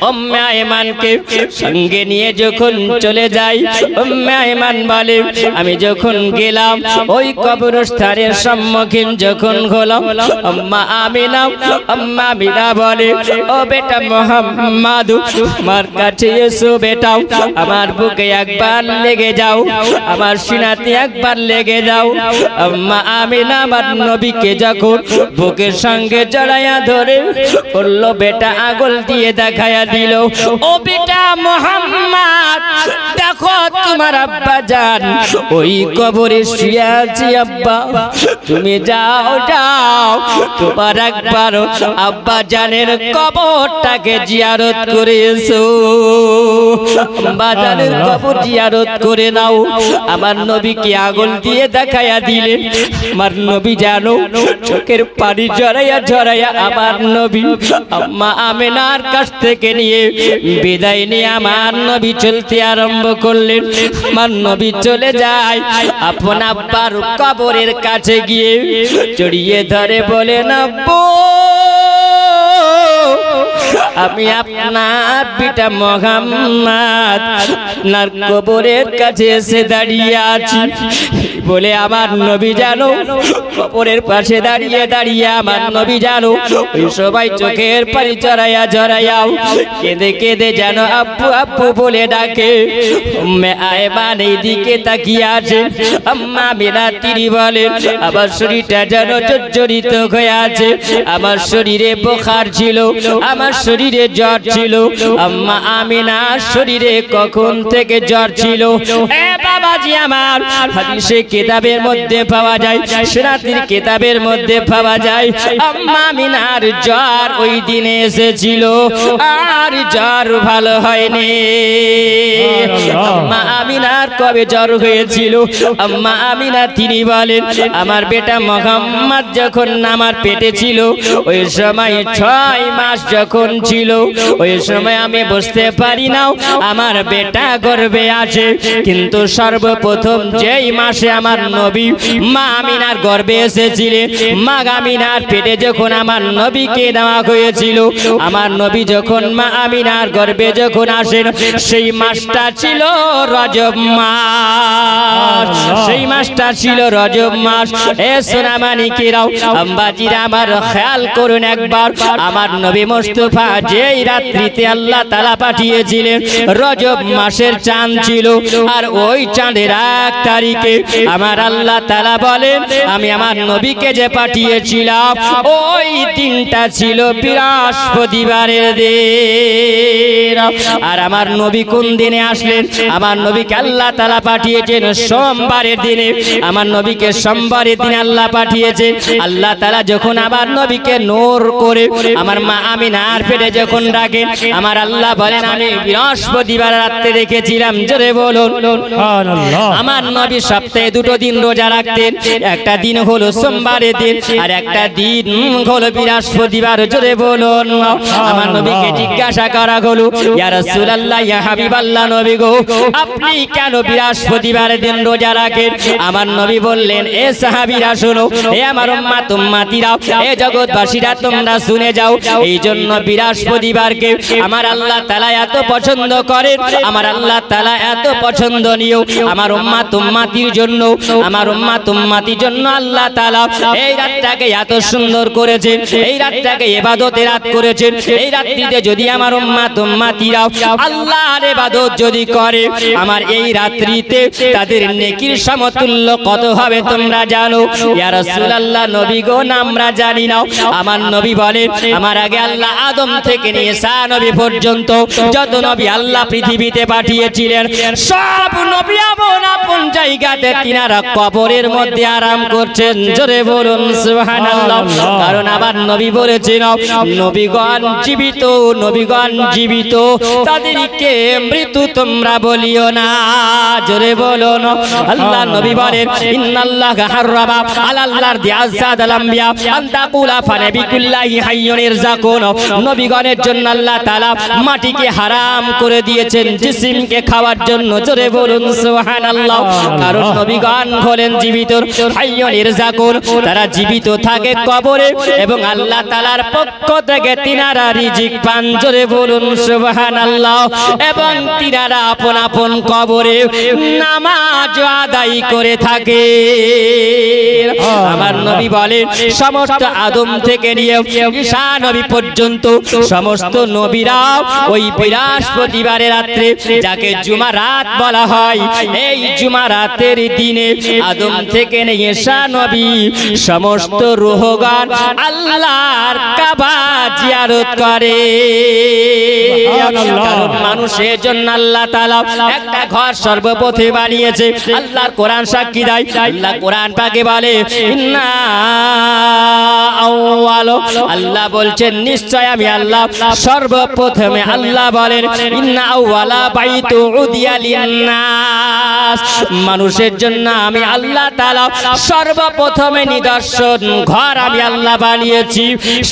উম্মে আয়মানকে সঙ্গে নিয়ে যখন চলে যাই উম্মে আয়মান বলে আমি যখন গেলাম ওই কবরস্থানের সম্মুখীন যখন হলাম আম্মা আমিনা বলে ও বেটা মুহাম্মদ আমার কাছে এসো বেটা আমার বুকে একবার লেগে যাও আমার সিনাতে একবার লেগে যাও আম্মা আমিনা আমার নবীকে যখন বুকের সঙ্গে জড়ায়া ধরে বলল বেটা আঙুল দিয়ে দেখায়া দিল, ও বেটা মুহাম্মদ, দেখো তোমার আব্বা জান ওই কবরে শুয়ে আছে। আব্বা তুমি যাও যাও, তোমার একবার আব্বা জানের কবরটাকে জিয়ারত করে এসো, আব্বা জানের কবর জিয়ারত করে নাও। আমার নবীকে আঙুল দিয়ে দেখাইয়া দিলেন। আমার নবী জানো চোখের পানি ঝরাইয়া ঝরাইয়া আমার নবী আম্মা আমেনার কাছ থেকে নিয়ে বিদায় নিয়ে আমার নবী চলতে আরম্ভ করলেন। আমার নবী চলে যায় আপন আব্বার কবরের কাছে গিয়ে জড়িয়ে ধরে বলেন, আব্বু আমি আপনার পিতা মুহাম্মদ আপনার কবরের কাছে এসে দাঁড়িয়ে আছি বলে আমার নবী জানো কবরের পাশে দাঁড়িয়ে দাঁড়িয়ে আমার নবী জানো ওই সবাই চোখের পানি ঝরাইয়া ঝরাইয়াও কেঁদে কেঁদে যেন আব্বু আব্বু বলে ডাকে। উম্মে আয়মান এই দিকে তাকিয়ে আছেন। আম্মা আমিনা তিনি বলেন আমার শরীরটা যেন জর্জরিত হয়ে আছে, আমার শরীরে বুখার ছিল, আমার শরীরে জ্বর ছিল। আম্মা আমিনার শরীরে কখন থেকে জ্বর ছিল? এ বাবাজি আমার হাদিসে কিতাবের মধ্যে পাওয়া যায়, সিরাতের কিতাবের মধ্যে পাওয়া যায় আম্মা আমিনার জ্বর ওই দিনে এসেছিল আর জ্বর ভালো হয়নি। আম্মা আমিনার কবে জ্বর হয়েছিল? আম্মা আমিনা তিনি বলেন আমার বেটা মুহাম্মদ যখন আমার পেটে ছিল ওই সময় 6 মাস যখন ছিল ওই সময় আমি বুঝতে পারি না আমার বেটা গর্ভে আছে, কিন্তু সর্বপ্রথম যেই মাসে আমার নবী মা আমিনার গর্ভে এসেছিলেন, মা আমিনার পেটে যখন আমার নবীকে নেওয়া হয়েছিল, আমার নবী যখন মা আমিনার গর্ভে যখন আসেন সেই মাসটা ছিল রজব মাস, সেই মাসটা ছিল রজব মাস। এ সোনামানিকেরাও আম্বাজিরা আমার খেয়াল করুন একবার, আমার নবী মুস্তাফা যেই রাত্রিতে আল্লাহ তাআলা পাঠিয়েছিলেন রজব মাসের চাঁদ ছিল, আর ওই চাঁদের 1 তারিখে আমার আল্লাহ তাআলা বলেন আমি আমার নবীকে যে পাঠিয়েছিলাম ওই দিনটা ছিল বৃহস্পতিবারের দিন। আর আমার নবী কোন দিনে আসলেন? আমার নবীকে আল্লাহ তাআলা পাঠিয়েছেন সোমবারের দিনে। আমার নবীকে সোমবারের দিনে আল্লাহ পাঠিয়েছেন। আল্লাহ তাআলা যখন আমার নবীকে নূর করে আমার মা আমিনার পেটে যখন ডাকেন আমার আল্লাহ বলেন আমি বৃহস্পতিবার রাতে দেখেছিলাম। জোরে বলুন সুবহানাল্লাহ। আমার নবী সপ্তাহে 2 দিন রোজা রাখতেন, একটা দিন হলো সোমবারের দিন আর একটা দিন হলো বৃহস্পতিবার। জোরে বলুন। আমার নবীকে জিজ্ঞাসা করা হলো ইয়া রাসূলুল্লাহ ইয়া হাবিবাল্লাহ নবী গো আপনি কেন বৃহস্পতিবারের দিন রোজা রাখেন? আমার নবী বললেন এ সাহাবীরা শোনো, এ আমার উম্মত উম্মতিরা, এ জগৎবাসীরা তোমরা শুনে যাও, এই জন্য বৃহস্পতিবারকে আমার আল্লাহ তাআলা এত পছন্দ করেন, আমার আল্লাহ তাআলা এত পছন্দনীয় আমার উম্মত উম্মতির জন্য, আমার উম্মত উম্মতির জন্য আল্লাহ তাআলা এই রাতটাকে এত সুন্দর করেছেন, এই রাতটাকে ইবাদতের রাত করেছেন। এই রাত্রিতে যদি আমার উম্মত উম্মতিরা আল্লাহর ইবাদত যদি করে আমার এই রাত্রিতে তাদের নেকির সমতুল্য কত হবে তোমরা জানো? ইয়া রাসূলুল্লাহ নবী গো না আমরা জানি না। আমার নবী বলেন আমার আগে আল্লাহ আদম থেকে নিয়ে ঈসা নবী পর্যন্ত যত নবী আল্লাহ পৃথিবীতে পাঠিয়েছিলেন সব নবী আপন আপন জায়গাতে তিনারা কবরের মধ্যে আরাম করছেন। জোরে বলুন সুবহানাল্লাহ। কারণ আমার নবী বলেছেন নবীগণ জীবিত, নবীগণ জীবিত, তাদেরকে মৃত্যু তোমরা বলিও না। জোরে বলুন। আল্লাহ নবী বলেন ইন্নাল্লাহা হারামা আলাল্লাহর দিয়াসাদাল আম্বিয়া আনতাকুলা ফানাবিকুল্লাহি হাইয়ুন ইরযাকুন। নবীগণের জন্য আল্লাহ তাআলা মাটিকে হারাম করে দিয়েছেন জিসিমকে খাওয়ার জন্য। জোরে বলুন সুবহানাল্লাহ। কারণ নবীগণ হলেন জীবিত, হাইয়ুন ইরযাকুন, তারা জীবিত থাকে কবরে এবং আল্লাহ তাআলার পক্ষ থেকে তিনারা রিজিক পান। জোরে বলুন সুবহানাল্লাহ। এবং তিনারা আপন আপন কবরে নামাজ আদায় করে থাকে। আমার নবী বলেন সমস্ত আদম থেকে নিয়ে ঈসা নবী পর্যন্ত সমস্ত নবীরা ওই বৃহস্পতিবারের রাত্রে যাকে জুমা রাত বলা হয়, এই জুমা রাতের দিনে দিনে আদম থেকে নিয়ে ঈসা নবী সমস্ত রূহগান আল্লাহর কাবা জিয়ারত করে। কারণ মানুষের জন্য আল্লাহ তাআলা একটা ঘর সর্বপ্রথমে বানিয়েছে। আল্লাহর কোরআন সাক্ষী দেয়। আল্লাহ কোরআন পাকে বলে ইন্না আউয়াল, আল্লাহ বলছেন নিশ্চয় আমি আল্লাহ সর্বপ্রথমে, আল্লাহ বলেন ইন্না আউয়ালা বাইতু উদিয়া লিন্নাস, মানুষের জন্য আমি আল্লাহ তাআলা সর্বপ্রথমে নিদর্শন ঘর আমি আল্লাহ বানিয়েছি,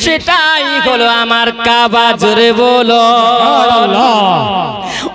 সেটাই হলো আমার কাবা। জোরে বলো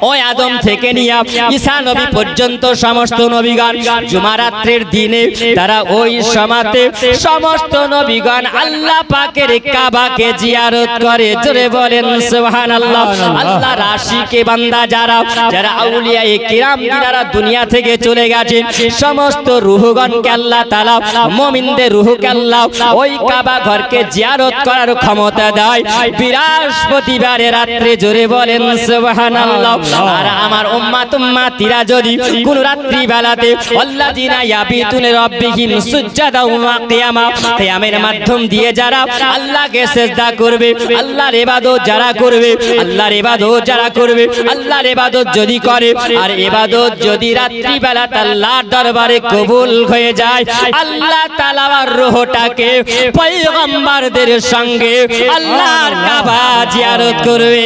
ওই আদম থেকে নিয়ে ঈসা নবী পর্যন্ত সমস্ত নবীগণ জুমারাত্রির দিনে তারা ওই সমাতে সমস্ত নবীগণ আল্লাহ পাকের কাবাকে জিয়ারত করে। জোরে বলেন সুবহানাল্লাহ। আল্লাহ রাশিকে বান্দা যারা যারা আউলিয়ায়ে কিরাম যারা দুনিয়া থেকে চলে গেছেন, সমস্ত রূহগণকে আল্লাহ তাআলা মুমিনদের রূহকে আল্লাহ ওই কাবা ঘরকে জিয়ারত করার ক্ষমতা দেয় বৃহস্পতিবারের রাত্রে। জোরে বলেন সুবহানাল্লাহ। আর আমার উম্মাতিরা যদি কোন রাত্রি বেলাতে আল্লাযিনা ইয়াবিতুনা রাব্বিহিম সুজদাও ওয়া কিয়ামা, কিয়ামের মাধ্যম দিয়ে যারা আল্লাহকে সিজদা করবে, আল্লাহর ইবাদত যারা করবে, আল্লাহর ইবাদত যারা করবে, আল্লাহর ইবাদত যদি করে আর ইবাদত যদি রাত্রি বেলাতে আল্লাহর দরবারে কবুল হয়ে যায়, আল্লাহ তাআলা আর রূহটাকে পয়গম্বরদের সঙ্গে আল্লাহর কাবা জিয়ারত করবে।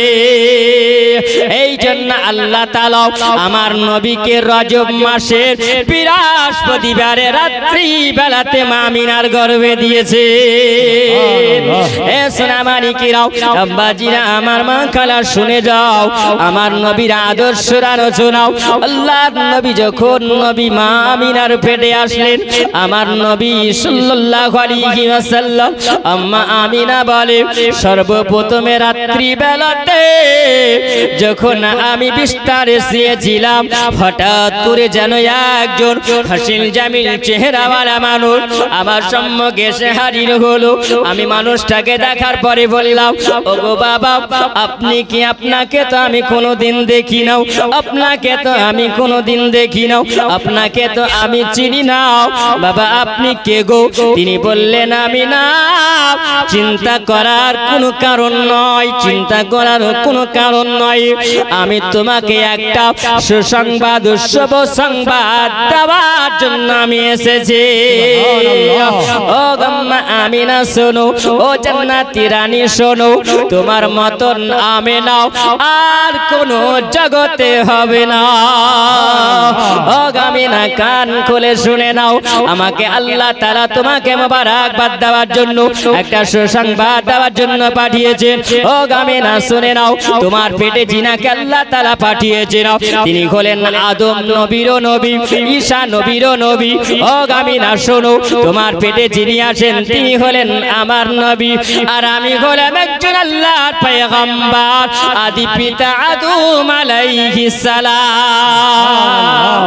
এই জন্য আল্লাহ তাআলা আমার নবীকে রজব মাসের বৃহস্পতিবারের রাত্রি বেলাতে আমিনার গর্ভে দিয়েছে। এ সোনামানিকিরাও আব্বাজিরা আমার মা খালা শুনে যাও, আমার নবীর আদর্শ আলোচনাও। আল্লাহর নবী যখন নবী মা আমিনার পেটে আসলেন, আমার নবী সাল্লাল্লাহু আলাইহি ওয়াসাল্লাম আম্মা আমিনা বলে সর্বপ্রথমে রাত্রি বেলাতে যখন আমি বিস্তারে শুয়েছিলাম, হঠাৎ করে যেন একজন হাসিন জামিল চেহারাওয়ালা মানুষ আমার সম্মুখে এসে হাজির হলো। আমি মানুষটাকে দেখার পরে বললাম, ওগো বাবা আপনি কি? আপনাকে তো আমি কোনোদিন দেখি না, আপনাকে তো আমি কোনোদিন দেখি না, আপনাকে তো আমি চিনি না, বাবা আপনি কে গো? তিনি বললেন আমি না, চিন্তা করার কোনো কারণ নয়, চিন্তা করার কোনো কারণ নয়, আমি তোমাকে একটা সুসংবাদ শুভ সংবাদ দেওয়ার জন্য আমি এসেছি। ও আম্মা আমিনা শোনো, ও জান্নাতি রানী শোনো, তোমার মতন আমিনা আর কোনো জগতে হবে না। ও আমিনা কান খুলে শুনে নাও, আমাকে আল্লাহ তাআলা তোমাকে মোবারকবাদ দেওয়ার জন্য একটা সুসংবাদ দেওয়ার জন্য পাঠিয়েছেন। ও আমিনা শুনে নাও, তোমার পেটে জিনাকে আল্লাহ তাআলা পাঠিয়েছেন, তিনি হলেন আদম নবীর নবী, ঈসা নবীর নবী। ও আমিনা শোনো, তোমার পেটে যিনি আছেন তিনি হলেন আমার নবী, আর আমি হলাম একজন আল্লাহর পয়গম্বর, আদি পিতা আদম আলাইহিস সালাম।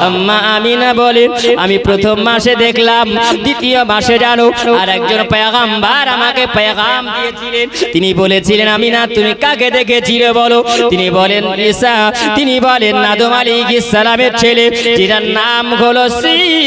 আম্মা আমিনা বলেন আমি প্রথম মাসে দেখলাম, দ্বিতীয় মাসে জানো আর একজন পয়গম্বর আমাকে পয়গাম দিয়েছিলেন, তিনি বলেছিলেন আমিনা তুমি কাকে দেখেছিলে বলো? তিনি বলেন ঈসা, তিনি বলেন আদম আলাইহিস সালামের ছেলে, যার নাম হলো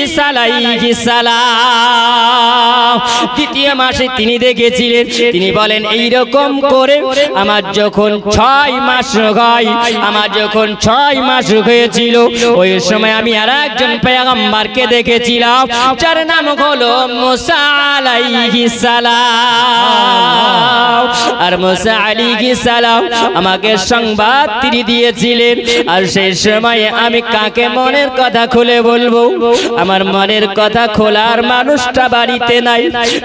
ঈসা আলাইহিস সালাম। দ্বিতীয় মাসে তিনি দেখেছিলেন, তিনি বলেন এইরকম করে আমার যখন 6 মাস হয়, আমার যখন 6 মাস হয়েছিল, ওই সময় আমি আর একজন পয়গম্বরকে দেখেছিলাম, যার নাম হলো মুসা আলাইহিস সালাম। আর মুসা আলাইহিস সালাম আমাকে সংবাদ তিনি দিয়েছিলেন, আর সেই সময় আমি কাকে মনের কথা খুলে বলবো? আমার মনের কথা খোলার মানুষটা বাড়িতে নাই।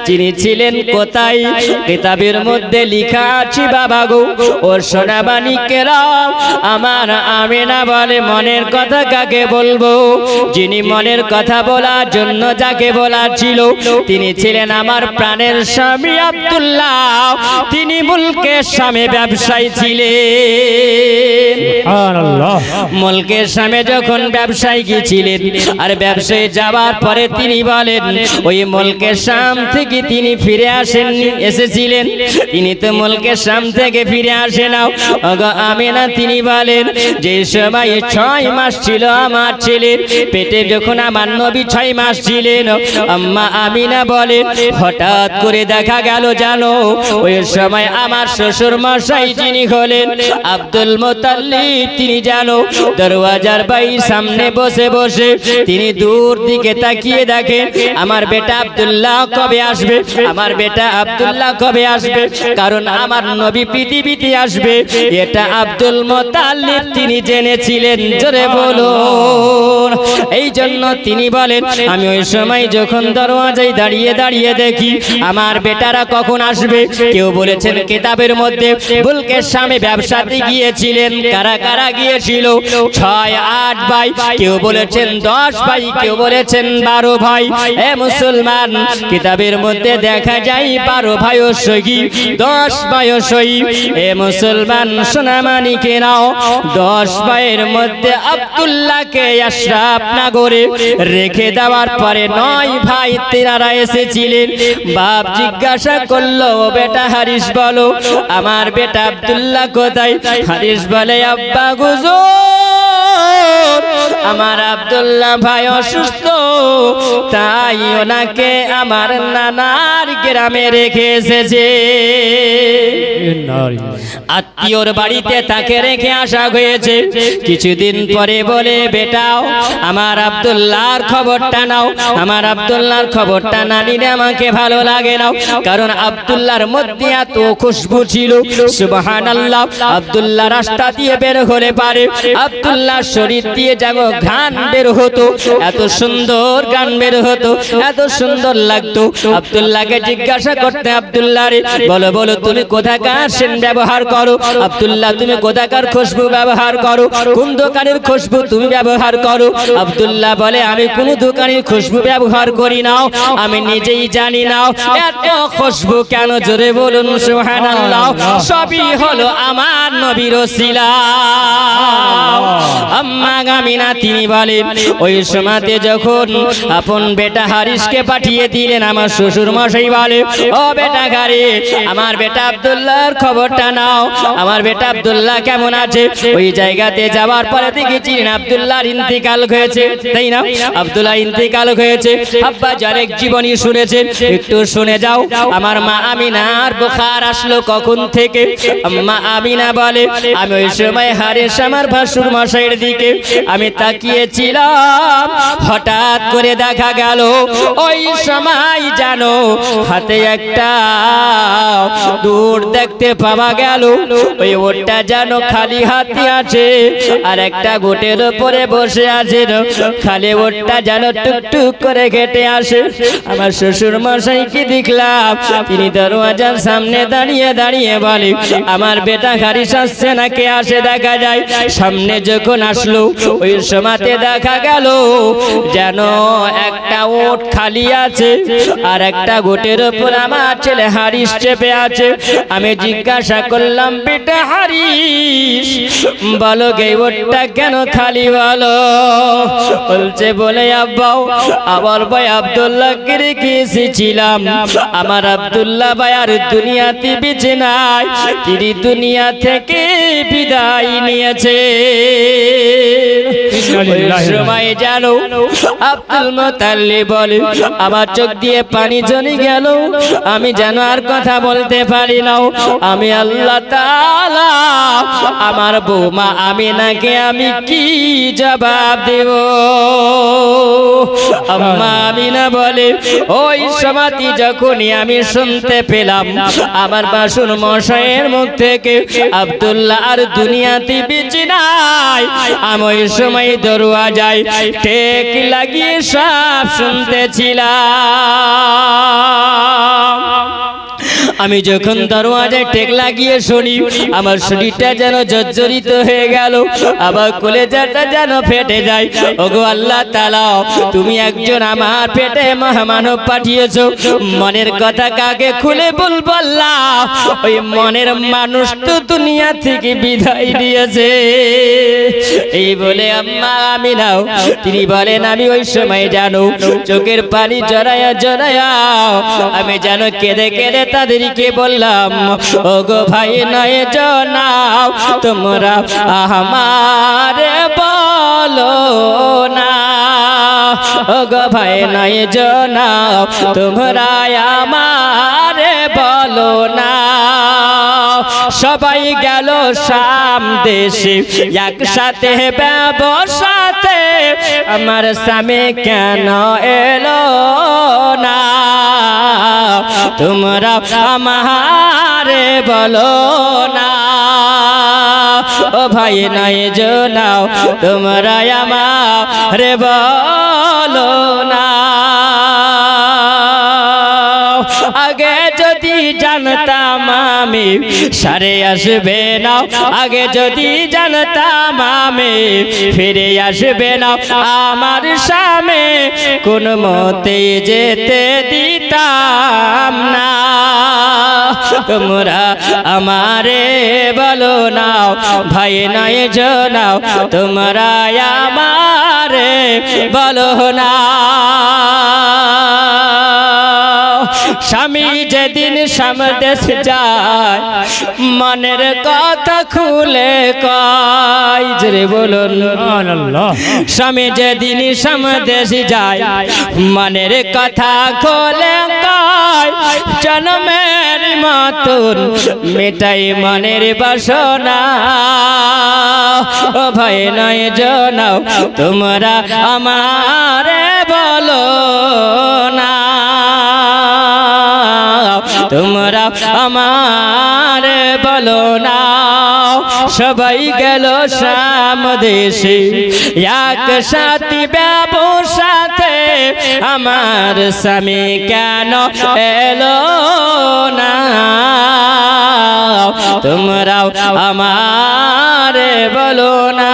যিনি ছিলেন কোথায়? কিতাবের মধ্যে লেখা আছে বাবা গো, ও সোনামানিকেরা, আমার আমিনা বলে মনের কথা কাকে বলবো? যিনি মনের কথা বলার জন্য যাকে বলার ছিল, তিনি ছিলেন আমার প্রাণের স্বামী আব্দুল্লাহ, তিনি মুলকের স্বামী ব্যবসায়ী ছিলেন। মুলকের স্বামী যখন ব্যবসায়ী গিয়েছিলেন, আর ব্যবসায়ী যাওয়ার পরে তিনি বলেন ওই মুলকের শাম থেকে তিনি ফিরে আসেননি, এসেছিলেন, তিনি তো মুলকের শাম থেকে ফিরে আসেন। আমিনা তিনি বলেন যে সময় 6 মাস ছিল আমার ছেলে ছিলেন, পেটে যখন আমার নবী 6 মাস ছিলেন, আম্মা আমিনা বলেন হঠাৎ করে দেখা গেল জানো ওই সময় আমার শ্বশুর মশাই যিনি হলেন আব্দুল মুত্তালিব, তিনি জানো দরওয়াজার বাইরে সামনে বসে বসে তিনি দূর দিকে তাকিয়ে দেখেন আমার বেটা আব্দুল্লাহ কবে আসবে, আমার বেটা আব্দুল্লাহ কবে আসবে, কারণ আমার নবী পৃথিবীতে আসবে এটা আব্দুল মুত্তালিব তিনি জেনেছিলেন। জোরে বলুন। এই জন্য তিনি বলেন আমি ওই সময় যখন দরওয়াজায় দাঁড়িয়ে দাঁড়িয়ে দেখি আমার বেটারা কখন আসবে। কেউ বলেছেন কিতাবের মধ্যে বুলকের সামনে ব্যবসাতে গিয়েছিলেন, কারা কারা গিয়েছিল 6-8 ভাই, কেউ বলেছেন 10 ভাই, কেউ বলেছেন 12 ভাই। এ মুসলমান, কিতাবের মধ্যে দেখা যায় 12 ভাইও শহীদ, 10 ভাইও শহীদ। এ মুসলমান সোনামানি কেনাও 10 ভাইয়ের মধ্যে আব্দুল্লাহকে আশরাফ নগরে রেখে দেওয়ার পরে 9 ভাই তেনারা এসেছিলেন। বাপ জিজ্ঞাসা করলো বেটা হারিস বলো আমার বেটা আব্দুল্লাহ কোথায়? হারিস বলে আব্বা হুজুর আমার আব্দুল্লাহ ভাই অসুস্থ, তাই ওনাকে আমার নানার গ্রামে রেখে এসেছে। আত্মীয়র বাড়িতে তাকে রেখে আসা হয়েছে। কিছুদিন পরে বলে বেটাও আমার আব্দুল্লাহর খবরটা নাও, আমার আব্দুল্লাহর খবরটা না নিলে আমাকে ভালো লাগে না, কারণ আব্দুল্লাহর মধ্যে এত খুশবু ছিল সুবহানাল্লাহ। আব্দুল্লাহ রাস্তা দিয়ে বের হলে পারে আব্দুল্লাহর শরীর দিয়ে যেমন ঘ্রাণ বের হতো, এত সুন্দর গান বের হতো, এত সুন্দর লাগতো। আব্দুল্লাহকে জিজ্ঞাসা করতে আব্দুল্লাহ রে বলো বলো তুমি কোথাকার সেন্ট ব্যবহার করো? আব্দুল্লাহ তুমি কোথাকার খুশবু ব্যবহার করো? কোন দোকানের খুশবু তুমি ব্যবহার করো? আব্দুল্লাহ বলে আমি কোন দোকানের খুশবু ব্যবহার করি না, আমি নিজেই জানি না এত খুশবু কেন। জোরে বলুন সুবহানাল্লাহ। সবই হলো আমার নবীর ওসিলা। আম্মা আমিনা তিনি বলেন ওই সময়তে যখন আপন বেটা হারিসকে পাঠিয়ে দিলেন আমার শ্বশুর মশাই বলে ও বেটা গারে আমার বেটা আব্দুল্লাহর খবরটা নাও, আমার বেটা আব্দুল্লাহ কেমন আছে। ওই জায়গাতে যাওয়ার পরে দেখেছিলেন আব্দুল্লাহর ইন্তেকাল হয়েছে, তাই না? আব্দুল্লাহ ইন্তেকাল হয়েছে। আব্বা জারেক জীবনী শুনেছেন, একটু শুনে যাও। আমার মা আমিনার বুখার আসলো কখন থেকে? আম্মা আমিনা বলে আমি ওই সময় হারিস আমার ভাসুর মশাইয়ের দিকে আমি তাকিয়েছিলাম, হঠাৎ করে দেখা গেল ওই সময় জানো হাতে একটা দূর দেখতে পাওয়া গেল, ওই ওটা যেন খালি হাতে আছে আর একটা গোটের উপরে বসে আছে, খালি ওটা যেন টুকটুক করে ঘেটে আসে। আমার শ্বশুর মশাই কি দেখলাম তিনি দরওয়াজার সামনে দাঁড়িয়ে দাঁড়িয়ে বলে আমার বেটা হারিস আসছে না, কে আসে দেখা যায়। সামনে যখন আসলো ওই সময়তে দেখা গেল যেন একটা ওট খালি আছে আর একটা গোটের উপর আমার ছেলে হারিস চেপে আছে। আমি জিজ্ঞাসা করলাম বেটা হারিস বলো গে ওটটা কেন খালি বলো? বলছে বলে আব্বা আমার ভাই আব্দুল্লাহকে রেখে এসেছিলাম, আমার আব্দুল্লাহ ভাই আর দুনিয়াতে বেঁচে নাই, তিনি দুনিয়া থেকে বিদায় নিয়েছে। সময় জানো আব্দুল মুত্তালিব বলে আমার চোখ দিয়ে পানি জমে গেল, আমি যেন আর কথা বলতে পারি না। আমি আল্লাহ তাআলা আমার বৌমা আমিনাকে আমি কি জবাব দেব? আম্মা আমিনা বলে ওই সময়টি যখনই আমি শুনতে পেলাম আমার বাসুর মশাইয়ের মুখ থেকে আব্দুল্লাহ আর দুনিয়াতে বেঁচে নাই, আমি ওই সময় দরওয়াজায় টেক লাগিয়ে সব শুনতেছিলাম। আমি যখন দরওয়াজায় টেক লাগিয়ে শুনি আমার শরীরটা যেন জর্জরিত হয়ে গেল, আবার কলেজাটা যেন ফেটে যায়। ওগো আল্লাহ তাআলা তুমি একজন আমার পেটে মহামানব পাঠিয়েছো, মনের কথা কাকে খুলে বলবো আল্লাহ? ওই মনের মানুষ তো দুনিয়া থেকে বিদায় দিয়েছে। এই বলে আম্মা আমিনাও তিনি বলেন আমি ওই সময় জানো চোখের পানি জড়ায়া জড়ায়া আমি যেন কেঁদে কেঁদে তাদেরকে বললাম ওগো ভাই নয় জনাও তোমরা আমারে বলো না ও গো ভাই নাই জানাও তোমরা আমারে বলো না সবাই গেল শাম দেশে একসাথে ব্যবসাতে আমার স্বামী কেন এলো না তোমরা আমারে বলো না ও ভাই নাই জানাও তোমরা আমারে বলো না আগে যদি জানতাম আমি সারে আসবে না আগে যদি জানতাম আমি ফিরে আসবে না আমার স্বামী কোন মতে যেতে দিতাম না তোমরা আমারে বলো না ভাই নাই জানাও তোমরা আমারে বলো না স্বামী যেদিন সামদেশ যায় মনের কথা খুলে কয় জোরে বলুন আল্লাহ স্বামী যেদিন সামদেশ যায় মনের কথা খুলে কয় জন্মের মতন মেটাই মনের বাসনা ও ভাই নাই জানাও তোমরা আমারে বলো না তোমরা আমারে বলো না সবাই গেল শাম দেশে একসাথে ব্যবসাতে আমার স্বামী কেন এলো না তোমরা আমারে বলো না